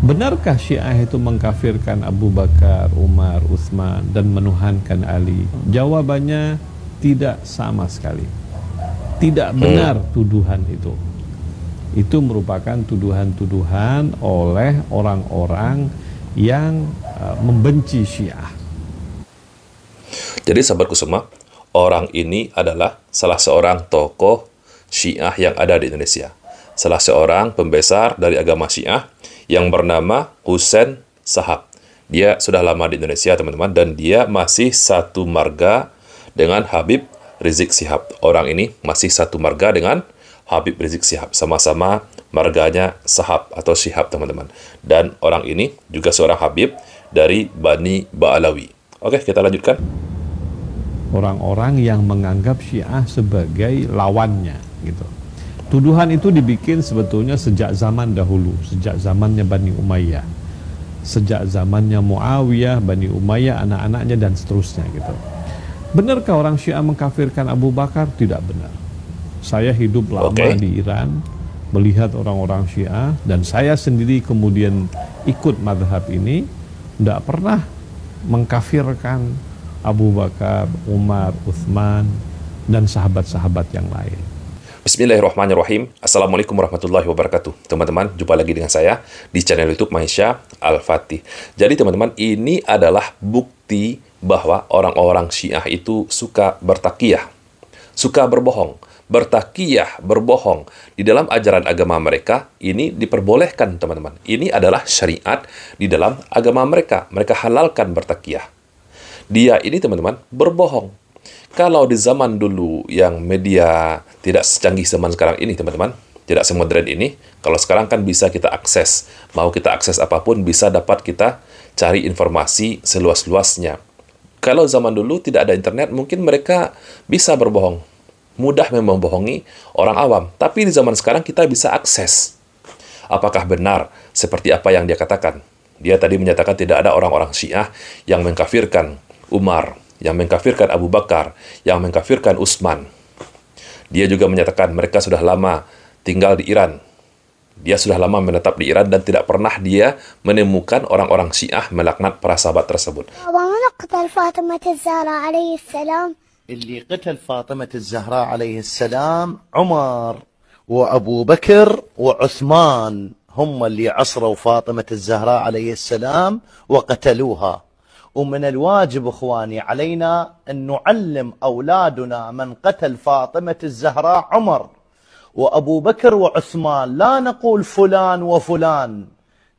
Benarkah Syiah itu mengkafirkan Abu Bakar, Umar, Utsman dan menuhankan Ali? Jawabannya tidak sama sekali. Tidak benar tuduhan itu. Itu merupakan tuduhan-tuduhan oleh orang-orang yang membenci Syiah. Jadi sahabatku semua, orang ini adalah salah seorang tokoh Syiah yang ada di Indonesia. Salah seorang pembesar dari agama Syiah yang bernama Hussein Shahab. Dia sudah lama di Indonesia, teman-teman, dan dia masih satu marga dengan Habib Rizik Syihab. Orang ini masih satu marga dengan Habib Rizik Syihab. Sama-sama marganya Shahab atau Syihab, teman-teman. Dan orang ini juga seorang Habib dari Bani Ba'alawi. Oke, kita lanjutkan. Orang-orang yang menganggap Syiah sebagai lawannya gitu. Tuduhan itu dibikin sebetulnya sejak zaman dahulu, sejak zamannya Bani Umayyah, sejak zamannya Muawiyah, Bani Umayyah, anak-anaknya dan seterusnya gitu. Benarkah orang Syiah mengkafirkan Abu Bakar? Tidak benar. Saya hidup lama di Iran, melihat orang-orang Syiah, dan saya sendiri kemudian ikut mazhab ini, tidak pernah mengkafirkan Abu Bakar, Umar, Utsman, dan sahabat-sahabat yang lain. Bismillahirrahmanirrahim. Assalamualaikum warahmatullahi wabarakatuh. Teman-teman, jumpa lagi dengan saya di channel YouTube Maisha Al-Fatih. Jadi teman-teman, ini adalah bukti bahwa orang-orang Syiah itu suka bertakiyah, suka berbohong. Bertakiyah, berbohong di dalam ajaran agama mereka, ini diperbolehkan, teman-teman. Ini adalah syariat di dalam agama mereka. Mereka halalkan bertakiyah. Dia ini, teman-teman, berbohong. Kalau di zaman dulu yang media tidak secanggih zaman sekarang ini, teman-teman, tidak semodern ini, kalau sekarang kan bisa kita akses. Mau kita akses apapun, bisa dapat kita cari informasi seluas-luasnya. Kalau zaman dulu tidak ada internet, mungkin mereka bisa berbohong. Mudah membohongi orang awam. Tapi di zaman sekarang kita bisa akses. Apakah benar seperti apa yang dia katakan? Dia tadi menyatakan tidak ada orang-orang Syiah yang mengkafirkan Umar, yang mengkafirkan Abu Bakar, yang mengkafirkan Utsman. Dia juga menyatakan mereka sudah lama tinggal di Iran. Dia sudah lama menetap di Iran dan tidak pernah dia menemukan orang-orang Syiah melaknat para sahabat tersebut. اللي قتل فاطمة الزهراء عليه السلام عمر وأبو بكر وعثمان هم اللي عصروا فاطمة الزهراء عليه السلام وقتلوها. ومن الواجب اخواني علينا ان نعلم اولادنا من قتل فاطمة الزهراء عمر وابو بكر وعثمان، لا نقول فلان وفلان،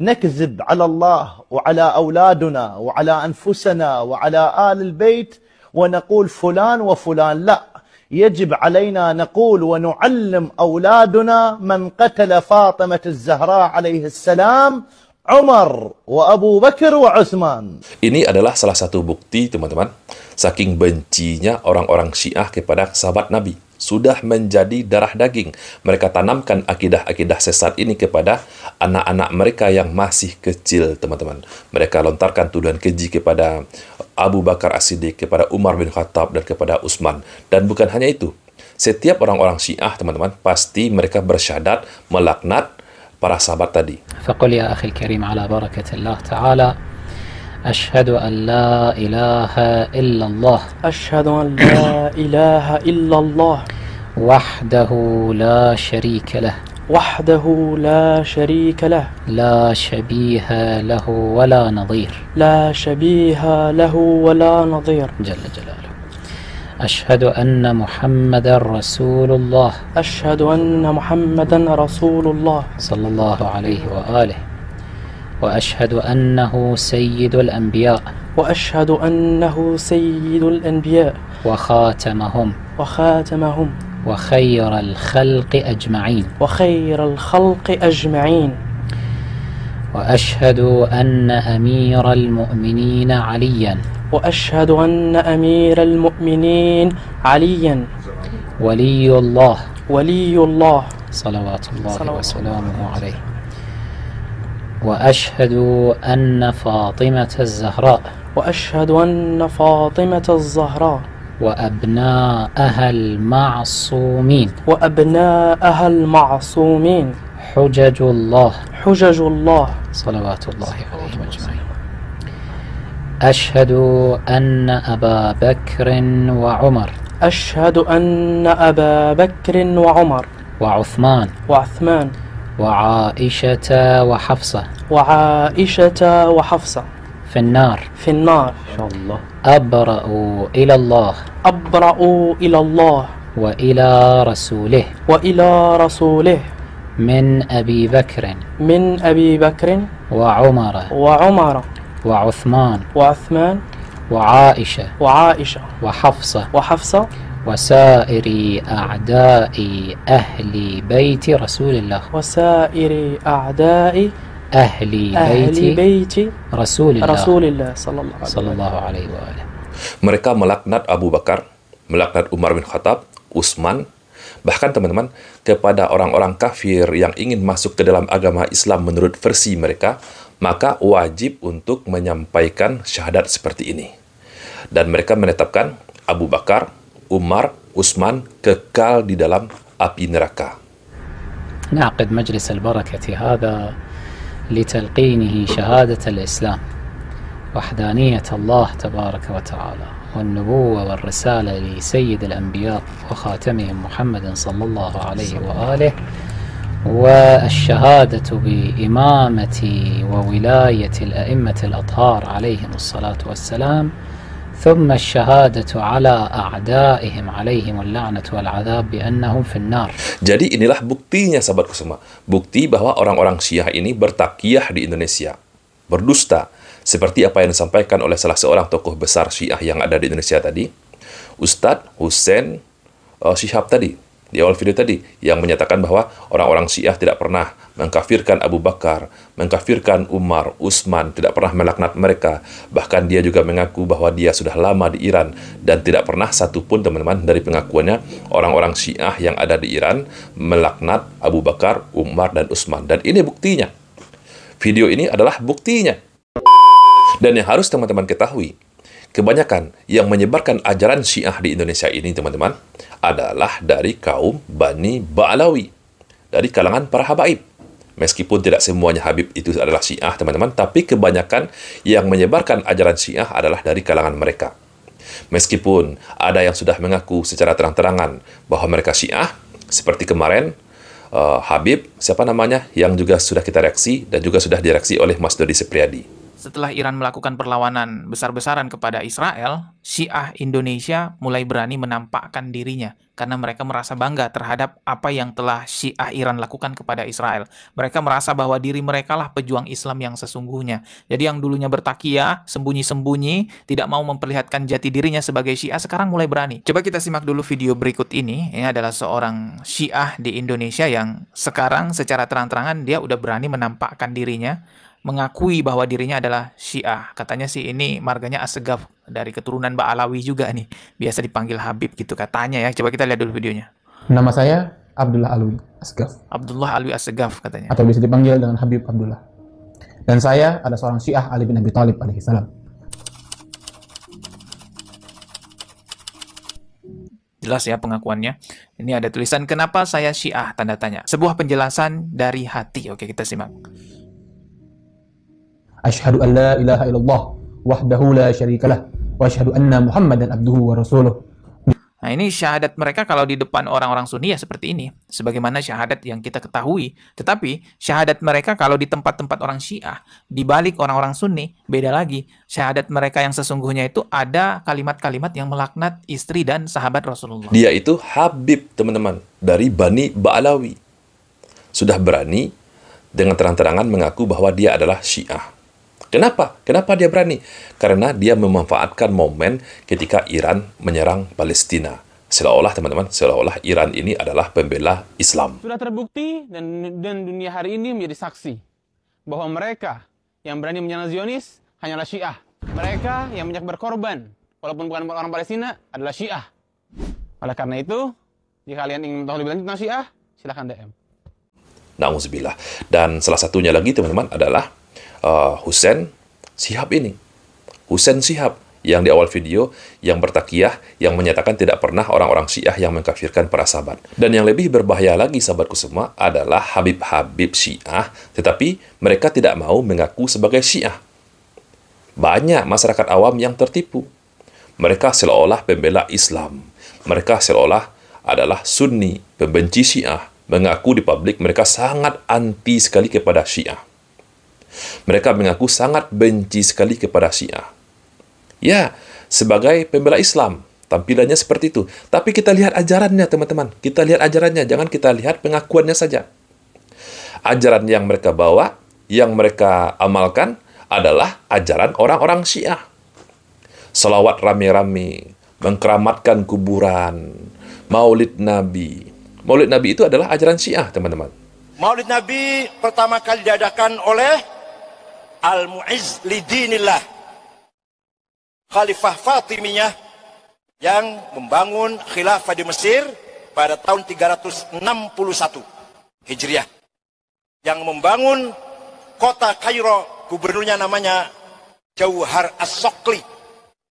نكذب على الله وعلى اولادنا وعلى انفسنا وعلى آل البيت ونقول فلان وفلان، لا، يجب علينا نقول ونعلم اولادنا من قتل فاطمة الزهراء عليه السلام Umar wa Abu Bakar wa Utsman. Ini adalah salah satu bukti, teman-teman, saking bencinya orang-orang Syiah kepada sahabat Nabi. Sudah menjadi darah daging. Mereka tanamkan akidah-akidah sesat ini kepada anak-anak mereka yang masih kecil, teman-teman. Mereka lontarkan tuduhan keji kepada Abu Bakar As-Siddiq, kepada Umar bin Khattab, dan kepada Utsman. Dan bukan hanya itu. Setiap orang-orang Syiah, teman-teman, pasti mereka bersyahadat melaknat para sahabat tadi. فقل يا أخي الكريم على بركة الله تعالى أشهد أن لا إله إلا الله أشهد أن لا إله إلا الله وحده لا شريك له وحده لا شريك له لا شبيه له ولا نظير لا شبيه له ولا نظير جل جلاله أشهد أن محمدا رسول الله أشهد أن محمدا رسول الله صلى الله عليه وآله وأشهد أنه سيد الأنبياء وأشهد أنه سيد الأنبياء وخاتمهم وخير الخلق أجمعين وخير الخلق أجمعين وأشهد أن أمير المؤمنين عليا وأشهد أن أمير المؤمنين عليا ولي الله صلوات الله وسلامه عليه وأشهد أن فاطمة الزهراء وأشهد أن فاطمة الزهراء وأبناءها المعصومين حجج الله صلوات الله عليهم أجمعين. أشهد أن أبا بكر وعمر أشهد أن أبا بكر وعمر وعثمان وعثمان وعائشة وحفصة وعائشة وحفصة في النار في النار أبرأ إلى الله أبرأ إلى الله وإلى رسوله وإلى رسوله من أبي بكر من أبي بكر وعمر وعمر وعثمان وعثمان وعائشة وعائشة وحفصة وحفصة وسائر أعداء أهل بيت رسول الله وسائر أعداء أهل أهل بيت بيت رسول الله رسول الله صلى الله عليه صلى وسلم. الله عليه وآله. Mereka melaknat Abu Bakar, melaknat Umar bin Khattab, Utsman, bahkan teman-teman kepada orang-orang kafir yang ingin masuk ke dalam agama Islam menurut versi mereka, maka wajib untuk menyampaikan syahadat seperti ini. Dan mereka menetapkan Abu Bakar, Umar, Utsman kekal di dalam api neraka. نعقد مجلس البركة هذا لتلقينه شهادة الإسلام وحدانية الله تبارك وتعالى والنبوة والرسالة لسيد الأنبياء وخاتمهم محمد صلى الله عليه وآله والشهادة بإمامة وولاية الأئمة الأطهار عليهم الصلاة والسلام ثم الشهادة على أعدائهم عليهم اللعنة والعذاب بأنهم في النار. Jadi inilah buktinya sahabatku semua. Bukti bahwa orang-orang Syiah ini bertakiyah di Indonesia, berdusta, seperti apa yang disampaikan oleh salah seorang tokoh besar Syiah yang ada di Indonesia tadi, Ustadz Hussein Syihab tadi, di awal video tadi, yang menyatakan bahwa orang-orang Syiah tidak pernah mengkafirkan Abu Bakar, mengkafirkan Umar, Utsman, tidak pernah melaknat mereka. Bahkan dia juga mengaku bahwa dia sudah lama di Iran, dan tidak pernah satupun teman-teman dari pengakuannya orang-orang Syiah yang ada di Iran melaknat Abu Bakar, Umar, dan Utsman. Dan ini buktinya. Video ini adalah buktinya. Dan yang harus teman-teman ketahui, kebanyakan yang menyebarkan ajaran Syiah di Indonesia ini, teman-teman, adalah dari kaum Bani Ba'alawi, dari kalangan para habaib. Meskipun tidak semuanya Habib itu adalah Syiah, teman-teman, tapi kebanyakan yang menyebarkan ajaran Syiah adalah dari kalangan mereka. Meskipun ada yang sudah mengaku secara terang-terangan bahwa mereka Syiah, seperti kemarin, Habib, siapa namanya, yang juga sudah kita reaksi, dan juga sudah direaksi oleh Mas Dodi Sepriadi. Setelah Iran melakukan perlawanan besar-besaran kepada Israel, Syiah Indonesia mulai berani menampakkan dirinya karena mereka merasa bangga terhadap apa yang telah Syiah Iran lakukan kepada Israel. Mereka merasa bahwa diri mereka lah pejuang Islam yang sesungguhnya. Jadi yang dulunya bertakiyah, sembunyi-sembunyi, tidak mau memperlihatkan jati dirinya sebagai Syiah, sekarang mulai berani. Coba kita simak dulu video berikut ini. Ini adalah seorang Syiah di Indonesia yang sekarang secara terang-terangan dia udah berani menampakkan dirinya, mengakui bahwa dirinya adalah Syiah. Katanya sih ini marganya Assegaf, dari keturunan Ba'alawi juga nih. Biasa dipanggil Habib gitu katanya ya. Coba kita lihat dulu videonya. Nama saya Abdullah Alwi Assegaf. Abdullah Alwi Assegaf katanya. Atau bisa dipanggil dengan Habib Abdullah. Dan saya adalah seorang Syiah Ali bin Abi Thalib alaihissalam. Jelas ya pengakuannya. Ini ada tulisan kenapa saya Syiah, tanda tanya. Sebuah penjelasan dari hati. Oke, kita simak. Asyhadu an la ilaha illallah wahdahu la syarikalah wa asyhadu anna Muhammadan abduhu wa rasuluh. Nah, ini syahadat mereka kalau di depan orang-orang Sunni ya seperti ini, sebagaimana syahadat yang kita ketahui. Tetapi syahadat mereka kalau di tempat-tempat orang Syiah, di balik orang-orang Sunni, beda lagi. Syahadat mereka yang sesungguhnya itu ada kalimat-kalimat yang melaknat istri dan sahabat Rasulullah. Dia itu Habib, teman-teman, dari Bani Ba'alawi. Sudah berani dengan terang-terangan mengaku bahwa dia adalah Syiah. Kenapa? Kenapa dia berani? Karena dia memanfaatkan momen ketika Iran menyerang Palestina. Seolah-olah, teman-teman, seolah-olah Iran ini adalah pembela Islam. Sudah terbukti dan dunia hari ini menjadi saksi bahwa mereka yang berani menyerang Zionis hanyalah Syiah. Mereka yang banyak berkorban, walaupun bukan orang Palestina, adalah Syiah. Oleh karena itu, jika kalian ingin tahu lebih lanjut tentang Syiah, silahkan DM. Na'udzubillah. Dan salah satunya lagi, teman-teman, adalah Hussein Syihab ini. Hussein Syihab yang di awal video, yang bertakiyah, yang menyatakan tidak pernah orang-orang Syiah yang mengkafirkan para sahabat. Dan yang lebih berbahaya lagi, sahabatku semua, adalah Habib-Habib Syiah, tetapi mereka tidak mau mengaku sebagai Syiah. Banyak masyarakat awam yang tertipu. Mereka seolah pembela Islam. Mereka seolah adalah Sunni, pembenci Syiah. Mengaku di publik mereka sangat anti sekali kepada Syiah. Mereka mengaku sangat benci sekali kepada Syiah. Ya, sebagai pembela Islam, tampilannya seperti itu. Tapi kita lihat ajarannya, teman-teman. Kita lihat ajarannya, jangan kita lihat pengakuannya saja. Ajaran yang mereka bawa, yang mereka amalkan, adalah ajaran orang-orang Syiah. Salawat rame-rame, mengkeramatkan kuburan, maulid Nabi. Maulid Nabi itu adalah ajaran Syiah, teman-teman. Maulid Nabi pertama kali diadakan oleh Al-Mu'izz Lidinillah, Khalifah Fatimiyah, yang membangun khilafah di Mesir pada tahun 361 Hijriah. Yang membangun kota Kairo, gubernurnya namanya Jauhar As-Sokli.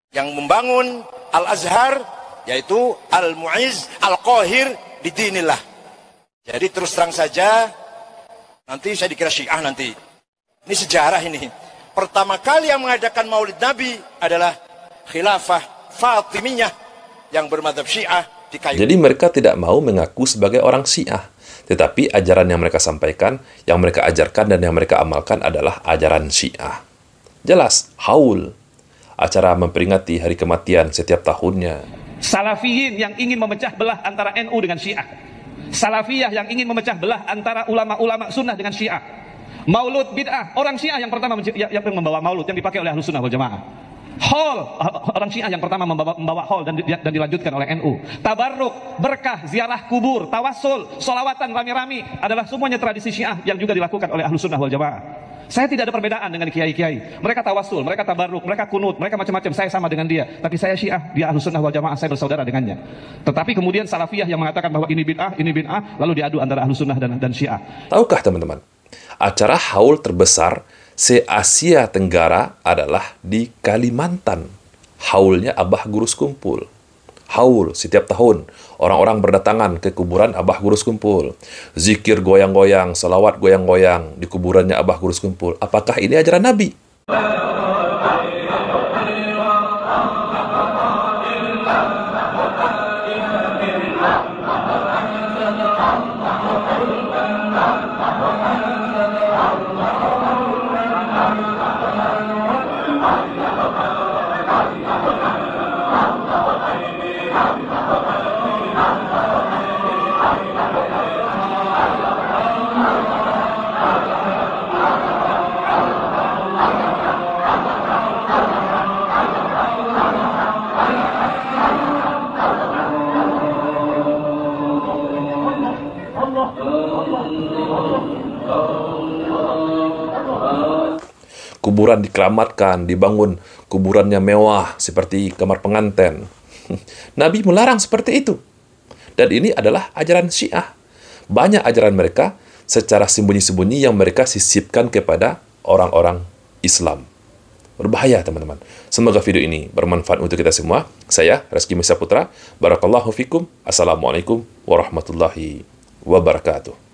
Yang membangun Al-Azhar, yaitu Al-Mu'izz Al-Qahir Lidinillah. Jadi terus terang saja, nanti saya dikira Syiah nanti. Ini sejarah ini. Pertama kali yang mengadakan Maulid Nabi adalah Khilafah Fatimiyah yang bermadzhab Syiah di Kairo. Jadi mereka tidak mau mengaku sebagai orang Syiah. Tetapi ajaran yang mereka sampaikan, yang mereka ajarkan dan yang mereka amalkan adalah ajaran Syiah. Jelas, haul. Acara memperingati hari kematian setiap tahunnya. Salafiyin yang ingin memecah belah antara NU dengan Syiah. Salafiyah yang ingin memecah belah antara ulama-ulama sunnah dengan Syiah. Maulud bid'ah, orang Syiah yang pertama yang membawa maulud yang dipakai oleh Ahlus Sunnah wal Jamaah. Haul, orang Syiah yang pertama membawa haul dan dilanjutkan oleh NU. Tabarruk, berkah, ziarah kubur, tawassul, solawatan rame-rame adalah semuanya tradisi Syiah yang juga dilakukan oleh Ahlus Sunnah wal Jamaah. Saya tidak ada perbedaan dengan kiai-kiai. Mereka tawassul, mereka tabarruk, mereka kunut, mereka macam-macam. Saya sama dengan dia. Tapi saya Syiah, dia Ahlus Sunnah wal Jamaah, saya bersaudara dengannya. Tetapi kemudian Salafiyah yang mengatakan bahwa ini bid'ah, lalu diadu antara Ahlus Sunnah dan Syiah. Tahukah teman-teman, acara haul terbesar se-Asia Tenggara adalah di Kalimantan. Haulnya Abah Gurus Kumpul. Haul setiap tahun. Orang-orang berdatangan ke kuburan Abah Gurus Kumpul. Zikir goyang-goyang, salawat goyang-goyang di kuburannya Abah Gurus Kumpul. Apakah ini ajaran Nabi? Kuburan dikeramatkan, dibangun kuburannya mewah seperti kamar pengantin. Nabi melarang seperti itu. Dan ini adalah ajaran Syiah. Banyak ajaran mereka secara sembunyi-sembunyi yang mereka sisipkan kepada orang-orang Islam. Berbahaya, teman-teman. Semoga video ini bermanfaat untuk kita semua. Saya, Reski Misa Putra. Barakallahu fikum. Assalamualaikum warahmatullahi wabarakatuh.